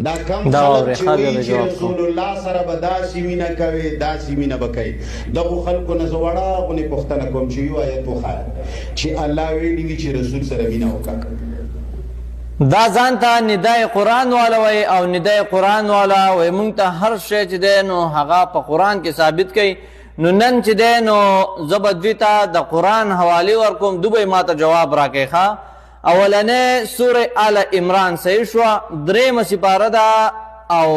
دا کم خلق چې وایي چې رسول الله سره به داسې مینه کوي داسې مینه به کوي دغو خلکو نه زه وړه غونې پوښتنه کوم چې یو آیت وښایه چې الله ویلي وي چې رسول سره مینه وکړه. دا ځان ته ندای قرآن والا وایي او ندای قرآن والا وایي مونږ ته هر شی چې دی نو هغه په قرآن کې ثابت کوي. نو نن چې دی نو زه به دوی ته د قرآن حوالې ورکوم، دوی به ما ته جواب راکوي. ښه، اولنې سورې آل عمران صحیح شوه، درېیمه سپاره ده او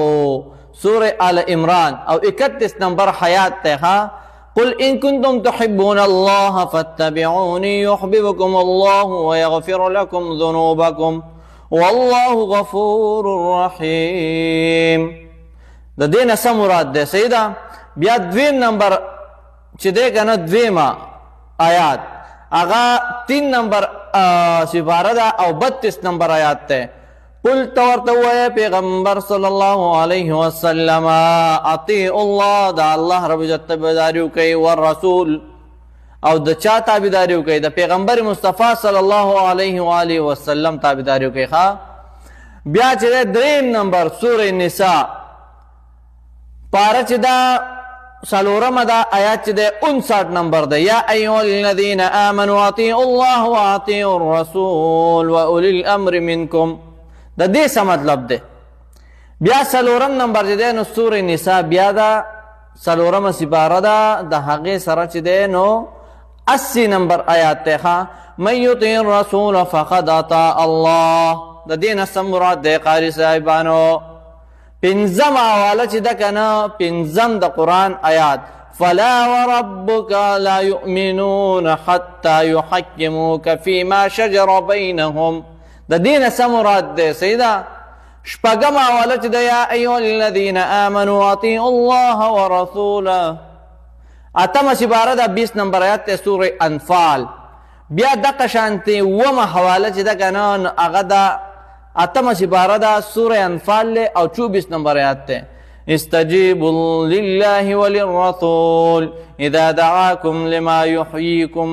سورې آل عمران او 31 نمبر حیات دی. ښه، قل إن كنتم تحبون الله فاتبعوني يحببكم الله ويغفر لكم ذنوبكم والله غفور رحيم. د دې نه څه مراد دی؟ صحیح ده. بیا دویم نمبر چې دی که نه دویمه آیات هغه 3 نمبر سپاره ده او 32 نمبر آیات دی. قل تورته ووایه پیغمبر صلی الله علیه وسلم اطیعوا الله، د الله رب عزت تابعداري وکړئ، والرسول او د چا تابعداري وکړئ؟ د پیغمبر مصطفی صلی الله علیه و آله وسلم تابعداري وکړئ. ښه، بیا چې دی دریم نمبر سورې نساء پاره چې دا څلورمه ده آیات چې دی 59 نمبر ده. یا ایها الذین آمنوا اطیعوا الله واطیعوا الرسول واولی الامر منکم. د دې څه مطلب دی؟ بیا څلورم نمبر چې دی نو سورې نساء بیا ده څلورمه سپاره ده، د هغې سره چې دی نو 80 نمبر آیات دی. ښه، من یطیع الرسول فقد اطاع الله. د دې نه څه مراد دی قاري صاحبانو؟ پنځم حواله چې ده که نه پنځم د قرآن آیات فلا وربک لا یؤمنون حتی یحکموک فیما شجر بینهم. د دې نه څه مراد دی؟ صحیح ده. شپږم حواله چې ده یا ایها الذین آمنوا اطیعوا الله ورسوله. اتمه سپاره ده 20 نمبر آیات دی سورې انفال. بیا دقه شانتې اوومه حواله چې ده که نه هغه ده اتمه سپاره ده سورې انفال لی او 24 نمبر آیات دی. استجیبوا لله وللرسول اذا دعاکم لما یحییکم.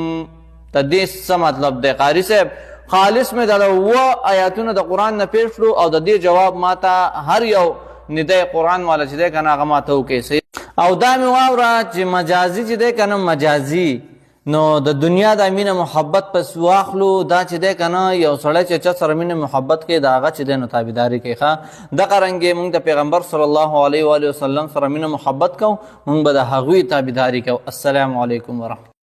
د دې څه مطلب دی قاري صاحب؟ خالص مې د اووه آیاتونه د قرآن نه پیش کړو او د دې جواب ماته هر یو ندای قرآن والا چې دی که نه هغه ماته وکړي. او دا مې واوره چې مجازي چې دی که نه مجازي نو د دنیا د مینه محبت پس واخلو. دا چې دی که نه یو سړی چې چا سره مینه محبت کوي د هغه چې دی نو تابعداري کوي. ښه، دغه رنګې مونږ د پیغمبر صلی الله علیه و آله وسلم سره مینه محبت کوو، مونږ به د هغوی تابعداري کوو. السلام علیکم ورحمت